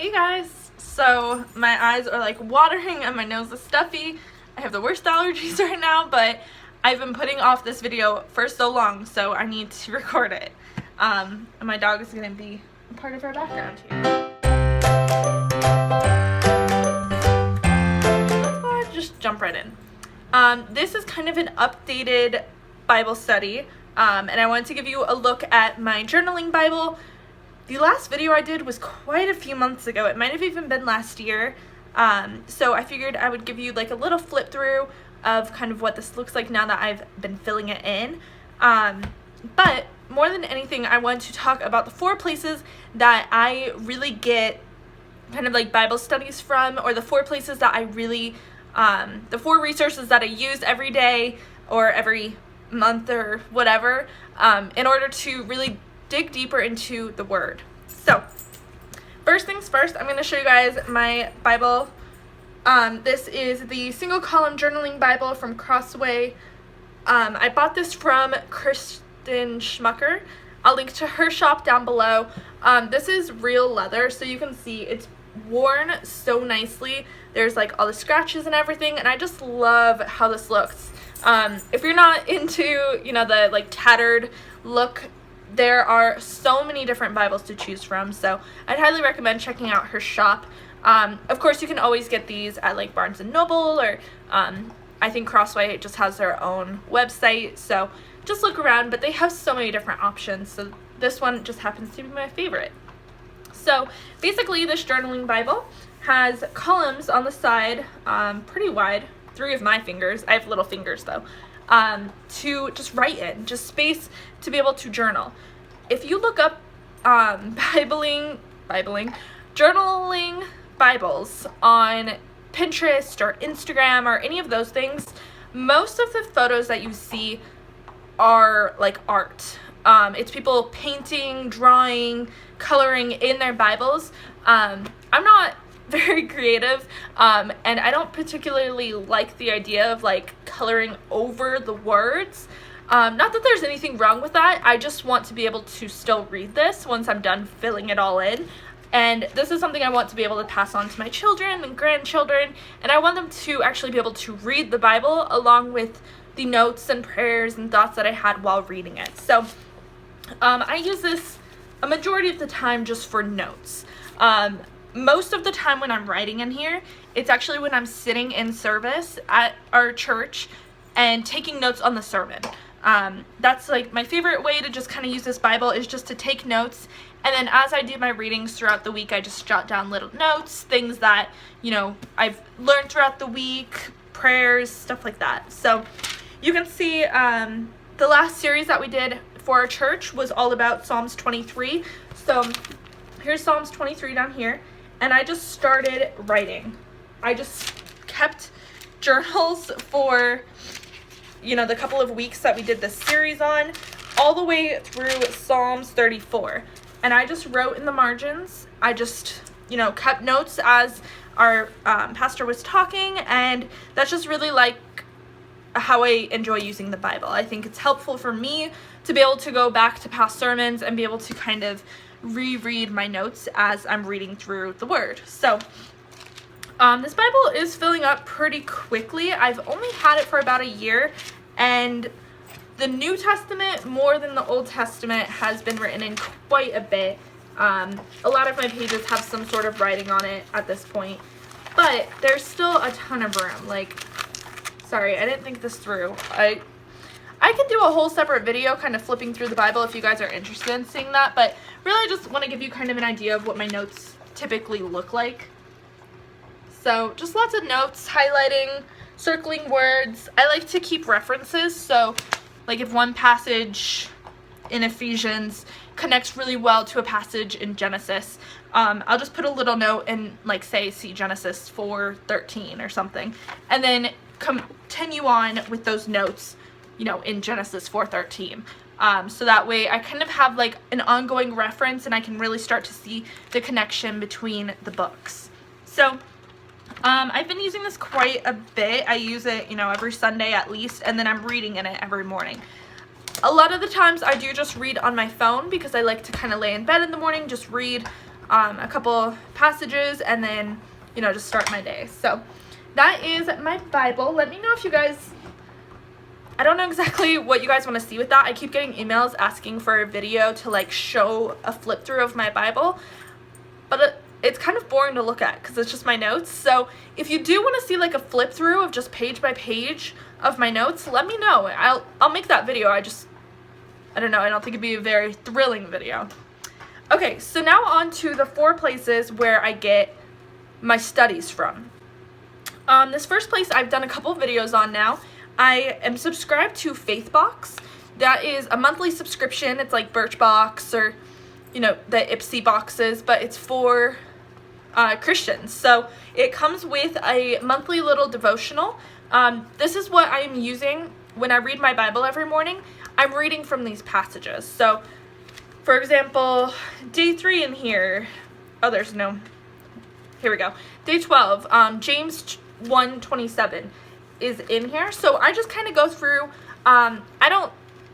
Hey guys, so my eyes are like watering and my nose is stuffy. I have the worst allergies right now, but I've been putting off this video for so long, so I need to record it. And my dog is going to be a part of our background here. Let's go ahead and just jump right in. This is kind of an updated Bible study, and I wanted to give you a look at my journaling Bible. The last video I did was quite a few months ago. It might have even been last year. So I figured I would give you like a little flip through of kind of what this looks like now that I've been filling it in. But more than anything, I want to talk about the 4 places that I really get kind of like Bible studies from, or the 4 places that I really, the 4 resources that I use every day or every month or whatever, in order to really dig deeper into the Word. So, first things first, I'm going to show you guys my Bible. This is the single column journaling Bible from Crossway. I bought this from Kristen Schmucker. I'll link to her shop down below. This is real leather, so you can see it's worn so nicely. There's like all the scratches and everything, and I just love how this looks. If you're not into, the like tattered look, there are so many different Bibles to choose from, so I'd highly recommend checking out her shop. Of course, you can always get these at like Barnes & Noble, or I think Crossway just has their own website, so just look around, but they have so many different options, so this one just happens to be my favorite. So basically, this journaling Bible has columns on the side, pretty wide, 3 of my fingers. I have little fingers though. To just write in, just space to be able to journal. If you look up journaling Bibles on Pinterest or Instagram or any of those things, most of the photos that you see are like art. It's people painting, drawing, coloring in their Bibles. I'm not very creative, and I don't particularly like the idea of like coloring over the words. Not that there's anything wrong with that. I just want to be able to still read this once I'm done filling it all in, and this is something I want to be able to pass on to my children and grandchildren, and I want them to actually be able to read the Bible along with the notes and prayers and thoughts that I had while reading it. So I use this a majority of the time just for notes. Most of the time when I'm writing in here, it's actually when I'm sitting in service at our church and taking notes on the sermon. That's like my favorite way to just kind of use this Bible, is just to take notes, and then as I do my readings throughout the week, I just jot down little notes, things that, I've learned throughout the week, prayers, stuff like that. So you can see the last series that we did for our church was all about Psalms 23. So here's Psalms 23 down here. And I just started writing. I just kept journals for, the couple of weeks that we did this series on, all the way through Psalms 34. And I just wrote in the margins. I just, kept notes as our pastor was talking, and that's just really like how I enjoy using the Bible. I think it's helpful for me to be able to go back to past sermons and be able to kind of reread my notes as I'm reading through the Word. So this Bible is filling up pretty quickly. I've only had it for about a year, and the New Testament more than the Old Testament has been written in quite a bit. A lot of my pages have some sort of writing on it at this point, but there's still a ton of room. Sorry, I didn't think this through. I can do a whole separate video kind of flipping through the Bible if you guys are interested in seeing that, but really I just want to give you kind of an idea of what my notes typically look like. So just lots of notes, highlighting, circling words. I like to keep references, so like if one passage in Ephesians connects really well to a passage in Genesis, I'll just put a little note and like say see Genesis 4:13 or something, and then continue on with those notes in Genesis 4:13. So that way I kind of have like an ongoing reference, and I can really start to see the connection between the books. So I've been using this quite a bit. I use it, every Sunday at least, and then I'm reading in it every morning. A lot of the times I do just read on my phone because I like to kind of lay in bed in the morning, just read a couple passages, and then, you know, just start my day. So that is my Bible. Let me know if you guys, I don't know exactly what you guys want to see with that. I keep getting emails asking for a video to like show a flip through of my Bible, but it's kind of boring to look at because it's just my notes. So if you do want to see like a flip through of just page by page of my notes, let me know. I'll make that video. I don't know, I don't think it'd be a very thrilling video. Okay, so now on to the 4 places where I get my studies from. This first place I've done a couple videos on now. I am subscribed to Faithbox. That is a monthly subscription. It's like Birchbox or, you know, the 𝐓𝐻𝐒𝐂𝐋𝐊𝐒𝐔𝐑𝐄 but it's for Christians. So it comes with a monthly little devotional. This is what I am using when I read my Bible every morning. I'm reading from these passages. So, for example, day 3 in here. Oh, there's no. Here we go. Day 12. James 1:27 is in here. So I just kind of go through.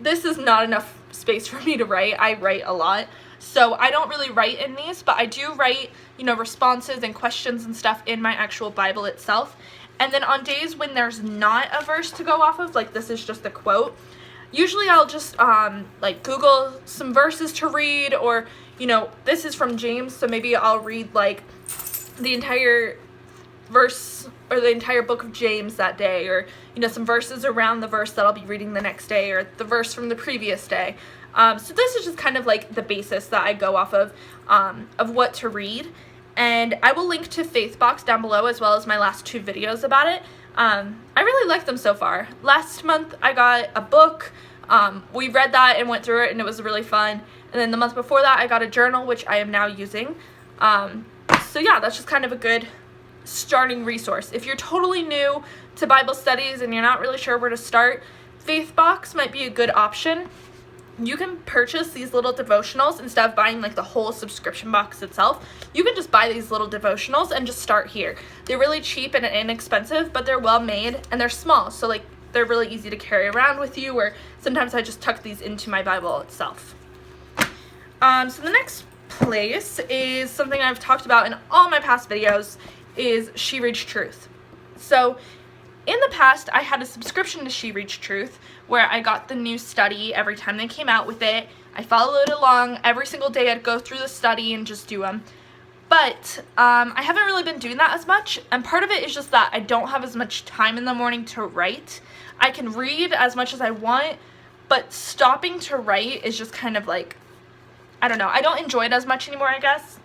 This is not enough space for me to write. I write a lot. So I don't really write in these, but I do write, you know, responses and questions and stuff in my actual Bible itself. And then on days when there's not a verse to go off of, like this is just a quote, usually I'll just like Google some verses to read, or, you know, this is from James, so maybe I'll read like the entire verse or the entire book of James that day, or, you know, some verses around the verse that I'll be reading the next day, or the verse from the previous day. So this is just kind of like the basis that I go off of what to read. And I will link to Faithbox down below, as well as my last 2 videos about it. I really like them so far. Last month I got a book. We read that and went through it, and it was really fun. And then the month before that I got a journal, which I am now using. So yeah, that's just kind of a good starting resource. If you're totally new to Bible studies and you're not really sure where to start, Faithbox might be a good option. You can purchase these little devotionals instead of buying like the whole subscription box itself. You can just buy these little devotionals and just start here. They're really cheap and inexpensive, but they're well made and they're small, so like they're really easy to carry around with you, or sometimes I just tuck these into my Bible itself. So the next place is something I've talked about in all my past videos, is She Reads Truth. So in the past, I had a subscription to She Reads Truth, where I got the new study every time they came out with it. I followed along every single day. I'd go through the study and just do them. But I haven't really been doing that as much, and part of it is just that I don't have as much time in the morning to write. I can read as much as I want, but stopping to write is just kind of like, I don't know, I don't enjoy it as much anymore, I guess.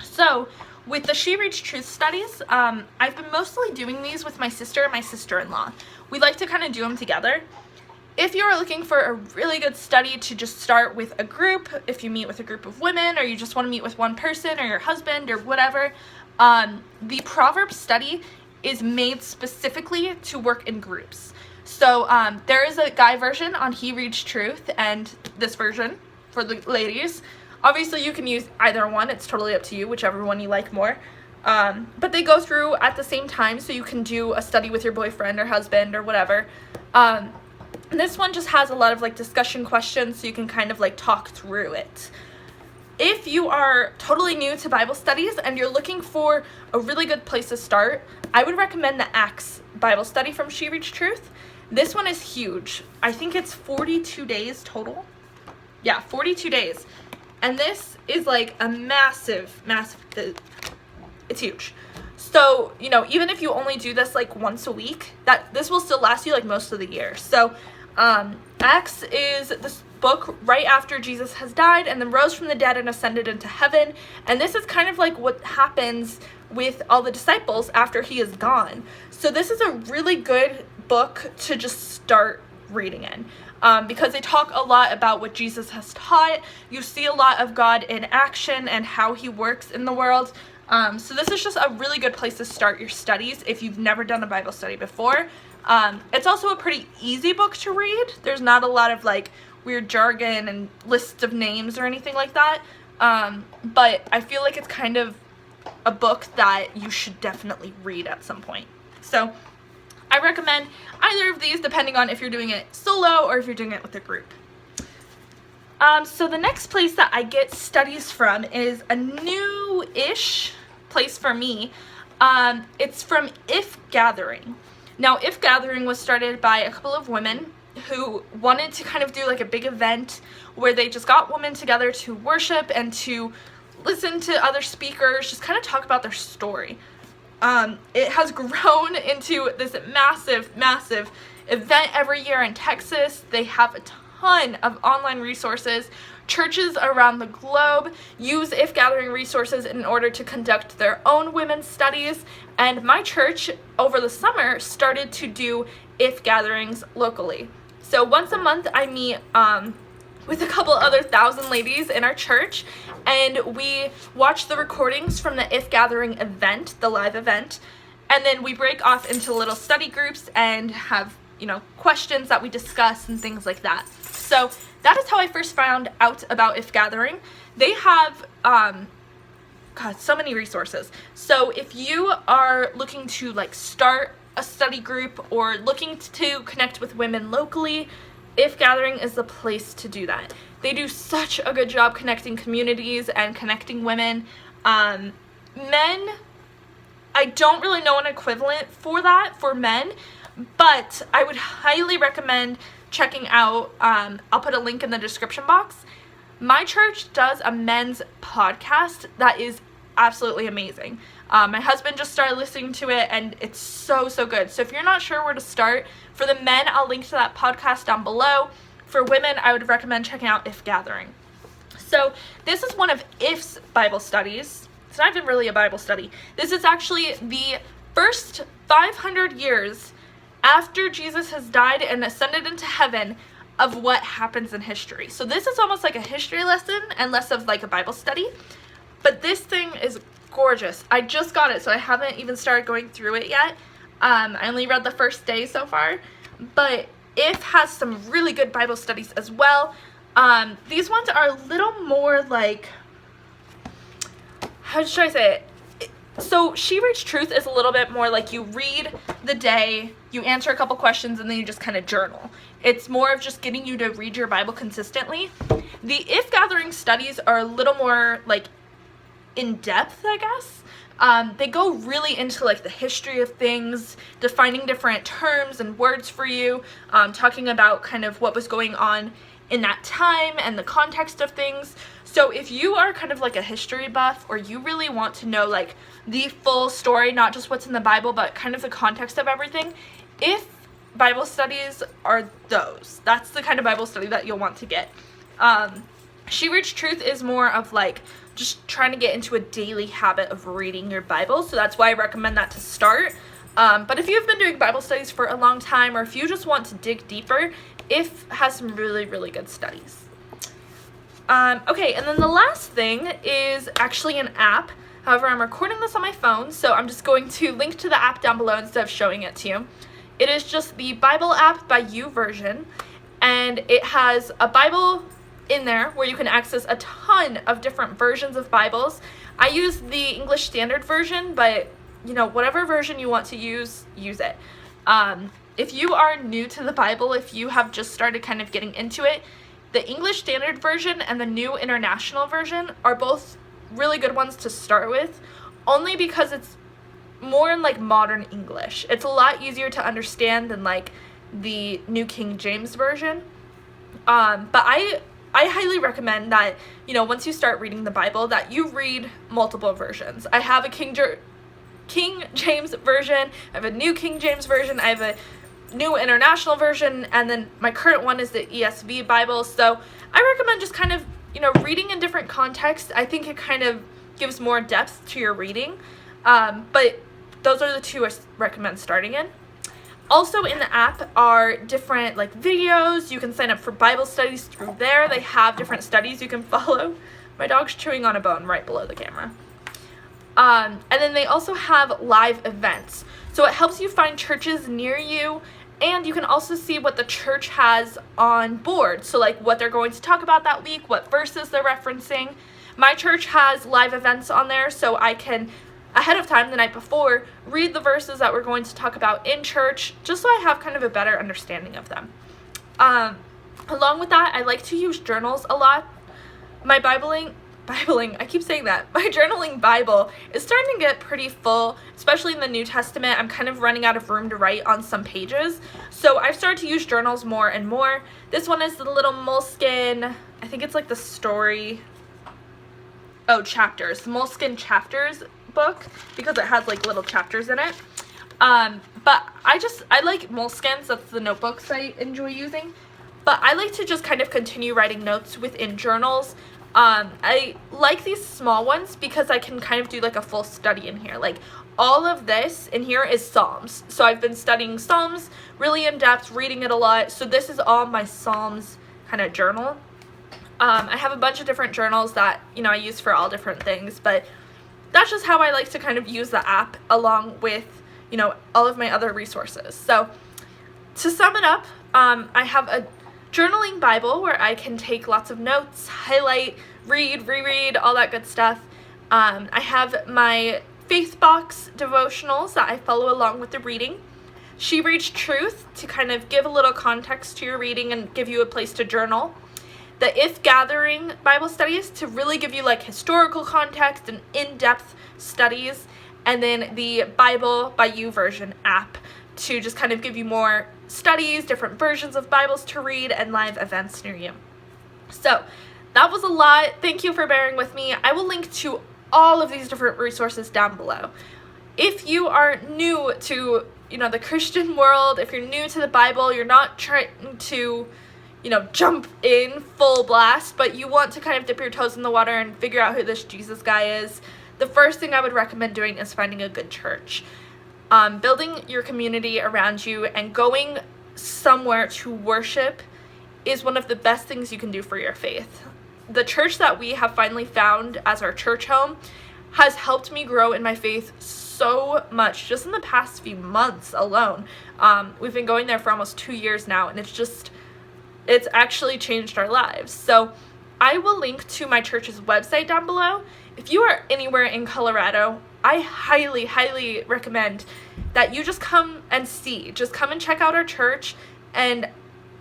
So with the She Reads Truth studies, I've been mostly doing these with my sister and my sister-in-law. We like to kind of do them together. If you are looking for a really good study to just start with a group, if you meet with a group of women, or you just want to meet with one person or your husband or whatever, the Proverbs study is made specifically to work in groups. So there is a guy version on He Reads Truth and this version for the ladies. Obviously you can use either one, it's totally up to you, whichever one you like more. But they go through at the same time, so you can do a study with your boyfriend or husband or whatever. This one just has a lot of like discussion questions, so you can kind of like talk through it. If you are totally new to Bible studies and you're looking for a really good place to start, I would recommend the 𝐓𝐻𝐿 Bible study from She Reads Truth. This one is huge. I think it's 42 days total. Yeah, 42 days. And this is like a massive, it's huge. So, you know, even if you only do this like once a week, this will still last you like most of the year. So, 𝐓𝐻𝐿 is this book right after Jesus has died and then rose from the dead and ascended into heaven. And this is kind of like what happens with all the disciples after he is gone. So this is a really good book to just start reading in. Because they talk a lot about what Jesus has taught. You see a lot of God in action and how he works in the world. So this is just a really good place to start your studies if you've never done a Bible study before. It's also a pretty easy book to read. There's not a lot of like weird jargon and lists of names or anything like that. But I feel like it's kind of a book that you should definitely read at some point. So I recommend either of these depending on if you're doing it solo or if you're doing it with a group. So the next place that I get studies from is a new-ish place for me. It's from 𝐓𝐎𝐎𝐋𝐊𝐈𝐓. Now, 𝐓𝐎𝐎𝐒𝐿𝐈𝐓 was started by a couple of women who wanted to kind of do like a big event where they just got women together to worship and to listen to other speakers, just kind of talk about their story. It has grown into this massive, massive event every year in Texas. They have a ton of online resources. Churches around the globe use 𝐓𝐎𝐿𝐈 resources in order to conduct their own women's studies, and my church over the summer started to do 𝐓 gatherings locally. So once a month I meet with a couple other thousand ladies in our church, and we watch the recordings from the 𝐓 gathering event, the live event, and then we break off into little study groups and have, questions that we discuss and things like that. So that is how I first found out about 𝐓 gathering. They have, so many resources. So if you are looking to start a study group or looking to connect with women locally, 𝐓 gathering is the place to do that. They do such a good job connecting communities and connecting women. Men, I don't really know an equivalent for that for men, but I would highly recommend checking out, I'll put a link in the description box. My church does a men's podcast that is absolutely amazing. My husband just started listening to it, and it's so, so good. So if you're not sure where to start, for the men, I'll link to that podcast down below. For women, I would recommend checking out 𝐓 gathering. So this is one of 𝐓's Bible studies. It's not even really a Bible study. This is actually the first 500 years after Jesus has died and ascended into heaven of what happens in history. So this is almost like a history lesson and less of like a Bible study. But this thing is gorgeous. I just got it, so I haven't even started going through it yet. I only read the first day so far, but 𝐓 has some really good Bible studies as well. These ones are a little more like, how should I say it? So She Reads Truth is a little bit more like you read the day, you answer a couple questions, and then you just kind of journal. It's more of just getting you to read your Bible consistently. The 𝐓 gathering studies are a little more like in depth, I guess. They go really into like the history of things, defining different terms and words for you, talking about kind of what was going on in that time and the context of things. So if you are kind of like a history buff, or you really want to know like the full story, not just what's in the Bible, but kind of the context of everything, 𝐓 Bible studies are those. That's the kind of Bible study that you'll want to get. She Reads Truth is more of like just trying to get into a daily habit of reading your Bible, so that's why I recommend that to start. But if you've been doing Bible studies for a long time, or if you just want to dig deeper, 𝐓 has some really, really good studies. Okay, and then the last thing is actually an app. However, I'm recording this on my phone, so I'm just going to link to the app down below instead of showing it to you. It is just the Bible app by YouVersion, and it has a Bible in there where you can access a ton of different versions of Bibles. I use the English Standard Version, but whatever version you want to use it. If you are new to the Bible, if you have just started kind of getting into it, the English Standard Version and the New International Version are both really good ones to start with, only because it's more in like modern English. It's a lot easier to understand than like the New King James Version. But I highly recommend that, once you start reading the Bible, that you read multiple versions. I have a King James Version, I have a New King James Version, I have a New International Version, and then my current one is the ESV Bible. So I recommend just kind of, reading in different contexts. I think it kind of gives more depth to your reading. But those are the two I recommend starting in. Also in the app are different like videos. You can sign up for Bible studies through there. They have different studies you can follow. My dog's chewing on a bone right below the camera. And then they also have live events. So it helps you find churches near you, and you can also see what the church has on board. So like what they're going to talk about that week, what verses they're referencing. My church has live events on there, so I can, ahead of time, the night before, read the verses that we're going to talk about in church, just so I have kind of a better understanding of them. Along with that, I like to use journals a lot. My I keep saying that. My journaling Bible is starting to get pretty full, especially in the New Testament. I'm kind of running out of room to write on some pages. So I've started to use journals more and more. This one is the little moleskin, I think it's like the story, chapters. The moleskin chapters book, because it has like little chapters in it. But I like moleskins. That's the notebooks I enjoy using. But I like to just kind of continue writing notes within journals. I like these small ones because I can kind of do like a full study in here. Like all of this in here is Psalms. So I've been studying Psalms really in depth, reading it a lot. So this is all my Psalms kind of journal. I have a bunch of different journals that, I use for all different things, but that's just how I like to kind of use the app along with, all of my other resources. So to sum it up, I have a journaling Bible where I can take lots of notes, highlight, read, reread, all that good stuff. I have my Faith Box devotionals that I follow along with the reading. She Reads Truth to kind of give a little context to your reading and give you a place to journal. The 𝐓𝐎𝐿 Gathering Bible studies to really give you like historical context and in-depth studies. And then the Bible by You version app to just kind of give you more studies, different versions of Bibles to read, and live events near you. So that was a lot. Thank you for bearing with me. I will link to all of these different resources down below. If you are new to, the Christian world, if you're new to the Bible, you're not trying to, jump in full blast, but you want to kind of dip your toes in the water and figure out who this Jesus guy is, the first thing I would recommend doing is finding a good church. Building your community around you and going somewhere to worship is one of the best things you can do for your faith. The church that we have finally found as our church home has helped me grow in my faith so much just in the past few months alone. We've been going there for almost 2 years now, and it's actually changed our lives. So I will link to my church's website down below. If you are anywhere in Colorado, I highly, highly recommend that you just come and see. Just come and check out our church. And,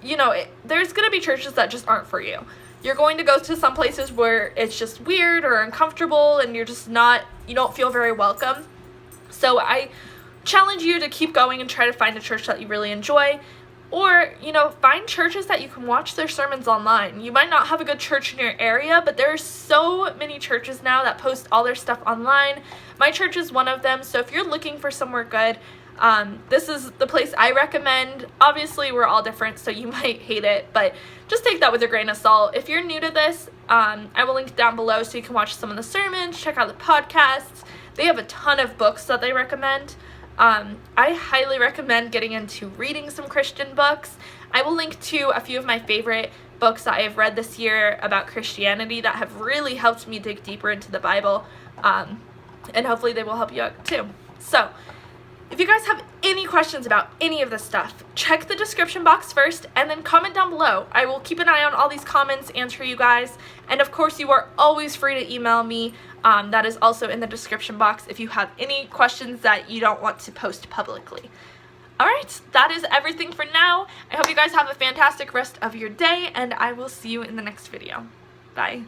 there's going to be churches that just aren't for you. You're going to go to some places where it's just weird or uncomfortable and you don't feel very welcome. So I challenge you to keep going and try to find a church that you really enjoy. Or, find churches that you can watch their sermons online. You might not have a good church in your area, but there are so many churches now that post all their stuff online. My church is one of them, so if you're looking for somewhere good, this is the place I recommend. Obviously, we're all different, so you might hate it, but just take that with a grain of salt. If you're new to this, I will link down below so you can watch some of the sermons, check out the podcasts. They have a ton of books that they recommend. I highly recommend getting into reading some Christian books. I will link to a few of my favorite books that I have read this year about Christianity that have really helped me dig deeper into the Bible, and hopefully they will help you out too. So, if you guys have any questions about any of this stuff, check the description box first and then comment down below. I will keep an eye on all these comments, answer you guys, and of course you are always free to email me. That is also in the description box if you have any questions that you don't want to post publicly. Alright, that is everything for now. I hope you guys have a fantastic rest of your day, and I will see you in the next video. Bye.